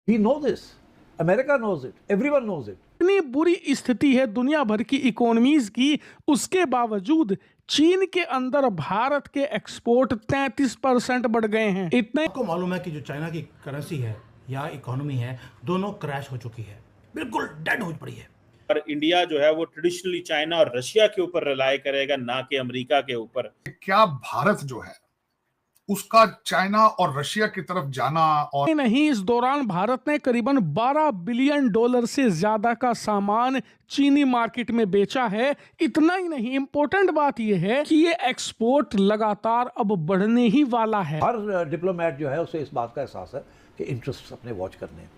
He knows this. America knows it. Everyone knows it. इतनी बुरी स्थिति है दुनिया भर की इकोनॉमीज की, उसके बावजूद चीन के अंदर भारत के एक्सपोर्ट 33% बढ़ गए हैं। इतने आपको मालूम है कि जो चाइना की करेंसी है या इकोनॉमी है, दोनों क्रैश हो चुकी है, बिल्कुल डेड हो पड़ी है। पर इंडिया जो है वो ट्रेडिशनली चाइना और रशिया के ऊपर रिलाय करेगा, ना कि अमेरिका के ऊपर। क्या भारत जो है उसका चाइना और रशिया की तरफ जाना और नहीं, इस दौरान भारत ने करीबन $12 बिलियन से ज्यादा का सामान चीनी मार्केट में बेचा है। इतना ही नहीं, इंपॉर्टेंट बात यह है कि ये एक्सपोर्ट लगातार अब बढ़ने ही वाला है। हर डिप्लोमेट जो है उसे इस बात का एहसास है कि इंटरेस्ट अपने वॉच करने हैं।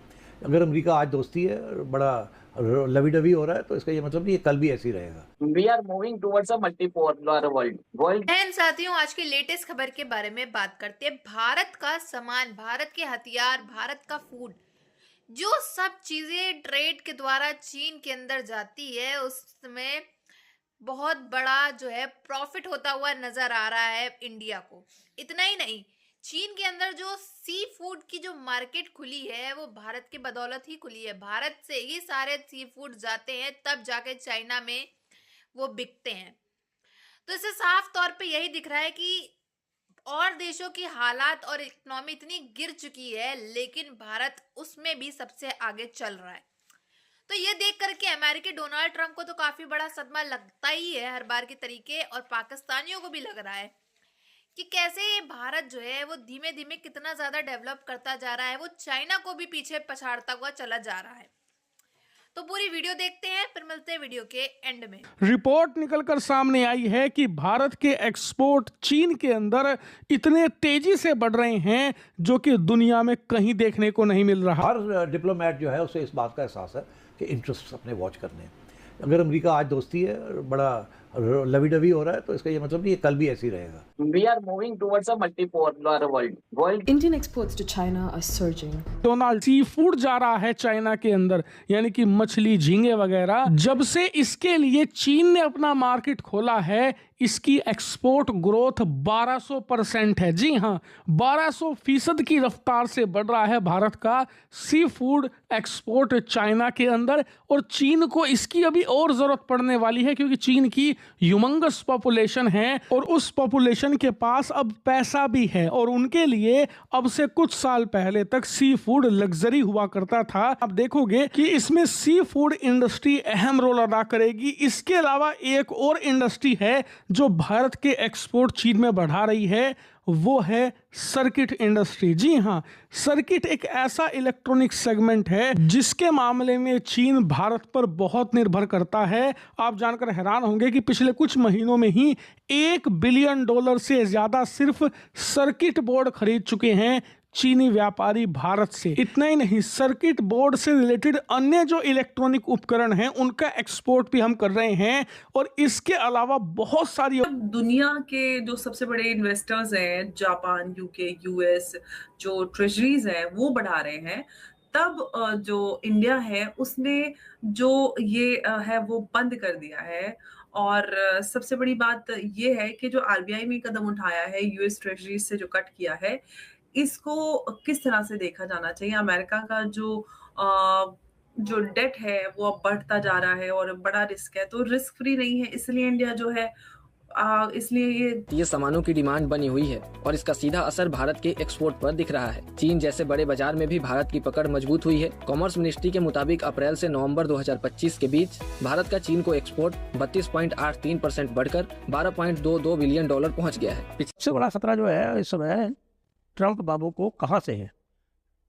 अगर अमेरिका आज दोस्ती है, बड़ा लवी डवी हो रहा है, तो इसका ये मतलब नहीं ये कल भी ऐसी रहेगा। We are moving towards a multipolar world. And साथियों, आज की लेटेस्ट खबर के बारे में बात करते हैं। भारत का सामान, भारत के हथियार, भारत का फूड, जो सब चीजें ट्रेड के द्वारा चीन के अंदर जाती है, उसमें बहुत बड़ा जो है प्रॉफिट होता हुआ नजर आ रहा है इंडिया को। इतना ही नहीं, चीन के अंदर जो सी फूड की जो मार्केट खुली है वो भारत की बदौलत ही खुली है। भारत से ही सारे सी फूड जाते हैं, तब जाके चाइना में वो बिकते हैं। तो इससे साफ तौर पे यही दिख रहा है कि और देशों की हालात और इकोनॉमी इतनी गिर चुकी है, लेकिन भारत उसमें भी सबसे आगे चल रहा है। तो ये देख करके अमेरिकी डोनाल्ड ट्रंप को तो काफी बड़ा सदमा लगता ही है हर बार के तरीके, और पाकिस्तानियों को भी लग रहा है कि कैसे ये भारत जो है वो धीमे धीमे कितना ज्यादा डेवलप करता जा रहा है, वो चाइना को भी पीछे पछाड़ता हुआ चला जा रहा है। तो पूरी वीडियो देखते हैं, फिर मिलते हैं वीडियो के एंड में। रिपोर्ट निकलकर सामने आई है कि भारत के एक्सपोर्ट चीन के अंदर इतने तेजी से बढ़ रहे हैं जो कि दुनिया में कहीं देखने को नहीं मिल रहा। हर डिप्लोमेट जो है उसे इस बात का एहसास है कि इंटरेस्ट अपने वॉच करने हैं। अगर अमेरिका आज दोस्ती है, बड़ा लवी डवी हो रहा है, तो इसका ये मतलब नहीं ये कल भी ऐसी रहेगा। We are moving towards a multipolar world. Indian exports to China are surging. Donald seafood जा रहा है चाइना के अंदर, यानी कि मछली, झींगे वगैरह। जब से इसके लिए चीन ने अपना मार्केट खोला है, इसकी एक्सपोर्ट ग्रोथ 1200% है। जी हाँ, 1200% की रफ्तार से बढ़ रहा है भारत का सी फूड एक्सपोर्ट चाइना के अंदर। और चीन को इसकी अभी और जरूरत पड़ने वाली है, क्योंकि चीन की ह्यूमंगस पॉपुलेशन है और उस पॉपुलेशन के पास अब पैसा भी है, और उनके लिए अब से कुछ साल पहले तक सी फूड लग्जरी हुआ करता था। आप देखोगे कि इसमें सी फूड इंडस्ट्री अहम रोल अदा करेगी। इसके अलावा एक और इंडस्ट्री है जो भारत के एक्सपोर्ट चीन में बढ़ा रही है, वो है सर्किट इंडस्ट्री। जी हाँ, सर्किट एक ऐसा इलेक्ट्रॉनिक सेगमेंट है जिसके मामले में चीन भारत पर बहुत निर्भर करता है। आप जानकर हैरान होंगे कि पिछले कुछ महीनों में ही $1 बिलियन से ज्यादा सिर्फ सर्किट बोर्ड खरीद चुके हैं चीनी व्यापारी भारत से। इतना ही नहीं, सर्किट बोर्ड से रिलेटेड अन्य जो इलेक्ट्रॉनिक उपकरण हैं उनका एक्सपोर्ट भी हम कर रहे हैं। और इसके अलावा बहुत सारी दुनिया के जो सबसे बड़े इन्वेस्टर्स हैं, जापान, यूके, यूएस, जो ट्रेजरीज हैं वो बढ़ा रहे हैं, तब जो इंडिया है उसने जो ये है वो बंद कर दिया है। और सबसे बड़ी बात ये है कि जो आरबीआई ने कदम उठाया है यूएस ट्रेजरीज से जो कट किया है, इसको किस तरह से देखा जाना चाहिए। अमेरिका का जो डेट है वो अब बढ़ता जा रहा है और बड़ा रिस्क है, तो रिस्क फ्री नहीं है, इसलिए इंडिया जो है इसलिए ये सामानों की डिमांड बनी हुई है और इसका सीधा असर भारत के एक्सपोर्ट पर दिख रहा है। चीन जैसे बड़े बाजार में भी भारत की पकड़ मजबूत हुई है। कॉमर्स मिनिस्ट्री के मुताबिक अप्रैल से नवंबर 2025 के बीच भारत का चीन को एक्सपोर्ट 32.83% बढ़कर $12.22 बिलियन पहुँच गया है। सबसे बड़ा खतरा जो है इस समय ट्रंप बाबू को कहाँ से है।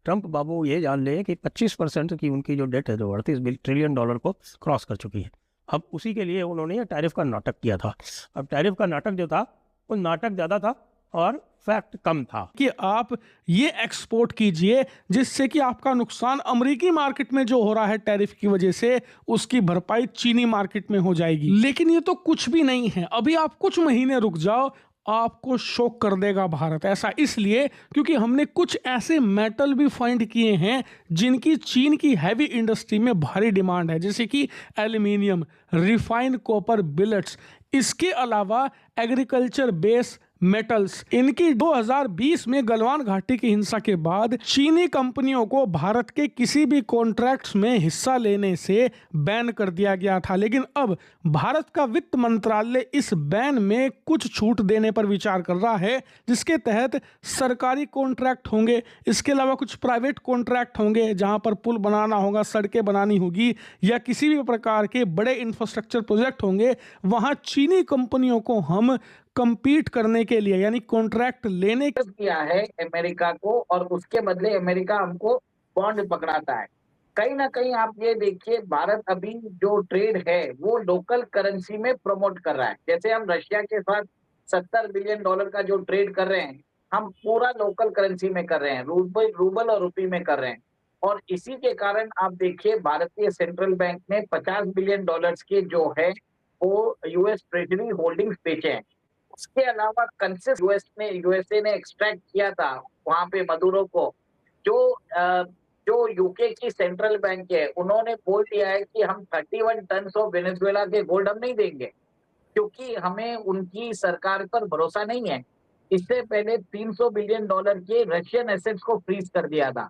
ट्रंप बाबू ये जान ले कि 25% की उनकी जो डेट है जो $38 ट्रिलियन को क्रॉस कर चुकी है। अब उसी के लिए उन्होंने टैरिफ का नाटक किया था। अब टैरिफ का नाटक जो था वो नाटक ज़्यादा था और फैक्ट कम था कि आप ये एक्सपोर्ट कीजिए जिससे कि आपका नुकसान अमेरिकी मार्केट में जो हो रहा है टैरिफ की वजह से, उसकी भरपाई चीनी मार्केट में हो जाएगी। लेकिन ये तो कुछ भी नहीं है, अभी आप कुछ महीने रुक जाओ, आपको शॉक कर देगा भारत। ऐसा इसलिए क्योंकि हमने कुछ ऐसे मेटल भी फाइंड किए हैं जिनकी चीन की हैवी इंडस्ट्री में भारी डिमांड है, जैसे कि एल्यूमिनियम, रिफाइंड कॉपर बिलेट्स। इसके अलावा एग्रीकल्चर बेस मेटल्स। इनकी 2020 में गलवान घाटी की हिंसा के बाद चीनी कंपनियों को भारत के किसी भी कॉन्ट्रैक्ट्स में हिस्सा लेने से बैन कर दिया गया था, लेकिन अब भारत का वित्त मंत्रालय इस बैन में कुछ छूट देने पर विचार कर रहा है, जिसके तहत सरकारी कॉन्ट्रैक्ट होंगे, इसके अलावा कुछ प्राइवेट कॉन्ट्रैक्ट होंगे जहां पर पुल बनाना होगा, सड़कें बनानी होगी या किसी भी प्रकार के बड़े इंफ्रास्ट्रक्चर प्रोजेक्ट होंगे, वहां चीनी कंपनियों को हम कंपीट करने के लिए यानी कॉन्ट्रैक्ट लेने किया है अमेरिका को, और उसके बदले अमेरिका हमको बॉन्ड पकड़ाता है। कहीं ना कहीं आप ये देखिए, भारत अभी जो ट्रेड है वो लोकल करेंसी में प्रमोट कर रहा है। जैसे हम रशिया के साथ $70 बिलियन का जो ट्रेड कर रहे हैं, हम पूरा लोकल करेंसी में कर रहे हैं, रूबल और रुपी में कर रहे हैं। और इसी के कारण आप देखिए, भारतीय सेंट्रल बैंक ने $50 बिलियन के जो है वो यूएस ट्रेजरी होल्डिंग्स बेचे हैं। उसके अलावा कंसेस यूएसए ने एक्सट्रैक्ट किया था वहां पे मदुरो को, जो यूके की सेंट्रल बैंक है, उन्होंने बोल दिया है कि हम 31 टन ऑफ वेनेजुएला के गोल्ड हम नहीं देंगे, क्योंकि हमें उनकी सरकार पर भरोसा नहीं है। इससे पहले $300 बिलियन के रशियन एसेट्स को फ्रीज कर दिया था।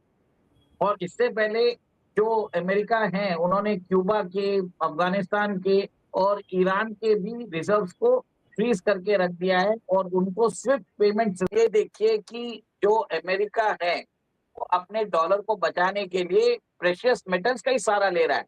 और इससे पहले जो अमेरिका है, उन्होंने क्यूबा के, अफगानिस्तान के और ईरान के भी रिजर्व्स को फ्रीज करके रख दिया है और उनको स्विफ्ट पेमेंट। ये देखिए कि जो अमेरिका है वो अपने डॉलर को बचाने के लिए प्रेशियस मेटल्स का ही सहारा ले रहा है।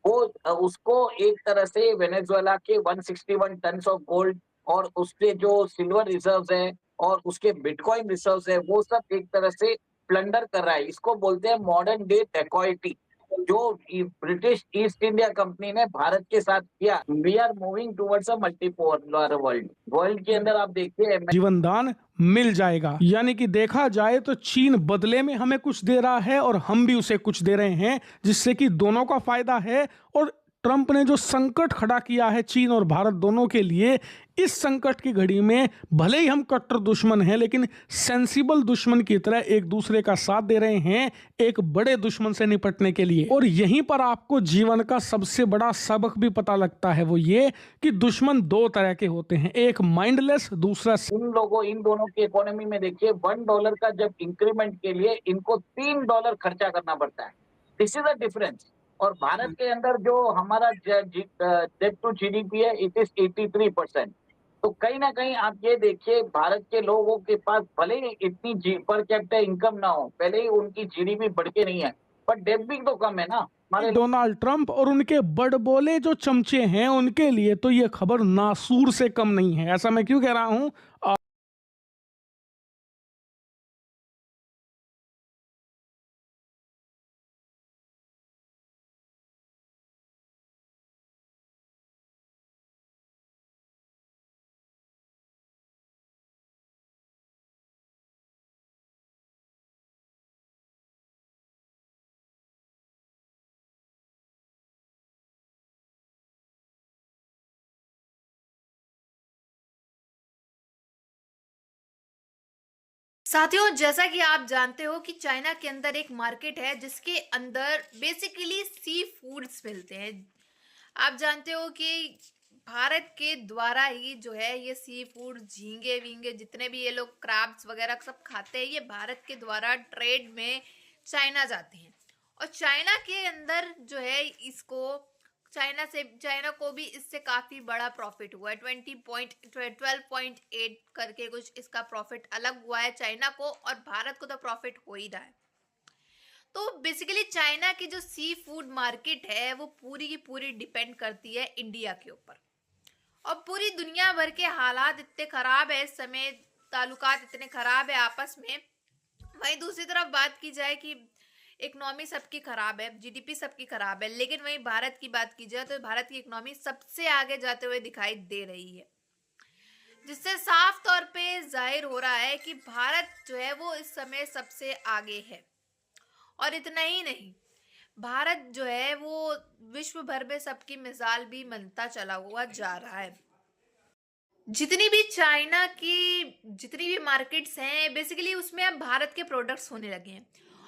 वो उसको एक तरह से वेनेजुएला के 161 टन ऑफ गोल्ड और उसके जो सिल्वर रिजर्व्स है और उसके बिटकॉइन रिजर्व्स है, वो सब एक तरह से प्लंडर कर रहा है। इसको बोलते हैं मॉडर्न डे डेकॉइटी, जो ब्रिटिश ईस्ट इंडिया कंपनी ने भारत के साथ किया। We are moving towards a multipolar world के अंदर आप देखिए जीवन दान मिल जाएगा। यानी कि देखा जाए तो चीन बदले में हमें कुछ दे रहा है और हम भी उसे कुछ दे रहे हैं, जिससे कि दोनों का फायदा है। और ट्रंप ने जो संकट खड़ा किया है चीन और भारत दोनों के लिए, इस संकट की घड़ी में भले ही हम कट्टर दुश्मन हैं, लेकिन सेंसिबल दुश्मन की तरह एक दूसरे का साथ दे रहे हैं एक बड़े दुश्मन से निपटने के लिए। और यहीं पर आपको जीवन का सबसे बड़ा सबक भी पता लगता है, वो ये कि दुश्मन दो तरह के होते हैं, एक माइंडलेस, दूसरा। इन दोनों की इकोनॉमी में देखिए, $1 का जब इंक्रीमेंट के लिए इनको $3 खर्चा करना पड़ता है। This is the difference. और भारत के अंदर जो हमारा डेट टू जीडीपी है, इट इज 83%। तो कहीं ना कहीं आप ये देखिए, भारत के लोगों के पास भले ही इतनी पर कैपिटा इनकम ना हो, पहले ही उनकी जीडीपी बढ़ के नहीं है, पर डेट भी तो कम है ना हमारे। डोनाल्ड ट्रंप और उनके बड़बोले जो चमचे हैं, उनके लिए तो ये खबर नासूर से कम नहीं है। ऐसा मैं क्यों कह रहा हूं? साथियों, जैसा कि आप जानते हो कि चाइना के अंदर एक मार्केट है जिसके अंदर बेसिकली सी फूड्स मिलते हैं। आप जानते हो कि भारत के द्वारा ही जो है ये सी फूड, झींगे वींगे, जितने भी ये लोग क्रैब्स वगैरह सब खाते हैं, ये भारत के द्वारा ट्रेड में चाइना जाते हैं। और चाइना के अंदर जो है इसको चाइना को भी इससे काफी बड़ा प्रॉफिट हुआ है। 12.8 करके कुछ इसका प्रॉफिट अलग हुआ है चाइना को, और भारत को तो प्रॉफिट हो ही रहा है। तो बेसिकली चाइना की जो सी फूड मार्केट है वो पूरी की पूरी डिपेंड करती है इंडिया के ऊपर। और पूरी दुनिया भर के हालात इतने खराब है इस समय, ताल्लुकात इतने खराब है आपस में। वहीं दूसरी तरफ बात की जाए कि इकोनॉमी सबकी खराब है, जीडीपी सबकी खराब है, लेकिन वहीं भारत की बात की जाए तो भारत की इकोनॉमी सबसे आगे जाते हुए दिखाई दे रही है, जिससे साफ तौर पे जाहिर हो रहा है कि भारत जो है वो इस समय सबसे आगे है। और इतना ही नहीं, भारत जो है वो विश्व भर में सबकी मिसाल भी बनता चला हुआ जा रहा है। जितनी भी चाइना की जितनी भी मार्केट्स हैं बेसिकली उसमें अब भारत के प्रोडक्ट्स होने लगे हैं।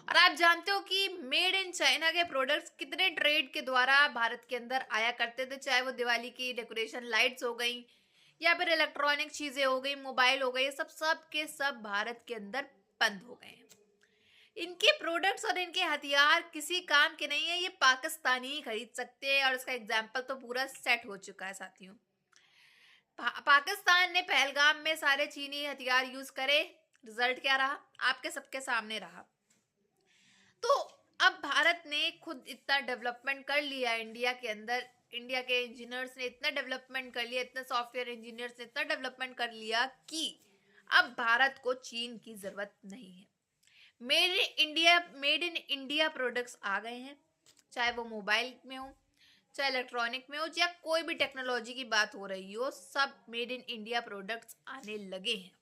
और आप जानते हो कि मेड इन चाइना के प्रोडक्ट्स कितने ट्रेड के द्वारा भारत के अंदर आया करते थे, चाहे वो दिवाली की डेकोरेशन लाइट्स हो गई या फिर इलेक्ट्रॉनिक चीजें हो गई, मोबाइल हो गए, ये सब के सब भारत के अंदर बंद हो गए हैं। इनके प्रोडक्ट्स और इनके हथियार किसी काम के नहीं है, ये पाकिस्तानी ही खरीद सकते हैं और इसका एग्जाम्पल तो पूरा सेट हो चुका है साथियों। पाकिस्तान ने पहलगाम में सारे चीनी हथियार यूज करे, रिजल्ट क्या रहा आपके सबके सामने रहा। तो अब भारत ने खुद इतना डेवलपमेंट कर लिया इंडिया के अंदर, इंडिया के इंजीनियर्स ने इतना डेवलपमेंट कर लिया, इतने सॉफ्टवेयर इंजीनियर्स ने इतना डेवलपमेंट कर लिया कि अब भारत को चीन की जरूरत नहीं है। मेड इन इंडिया प्रोडक्ट्स आ गए हैं, चाहे वो मोबाइल में हो, चाहे इलेक्ट्रॉनिक में हो, या कोई भी टेक्नोलॉजी की बात हो रही हो, सब मेड इन इंडिया प्रोडक्ट्स आने लगे हैं।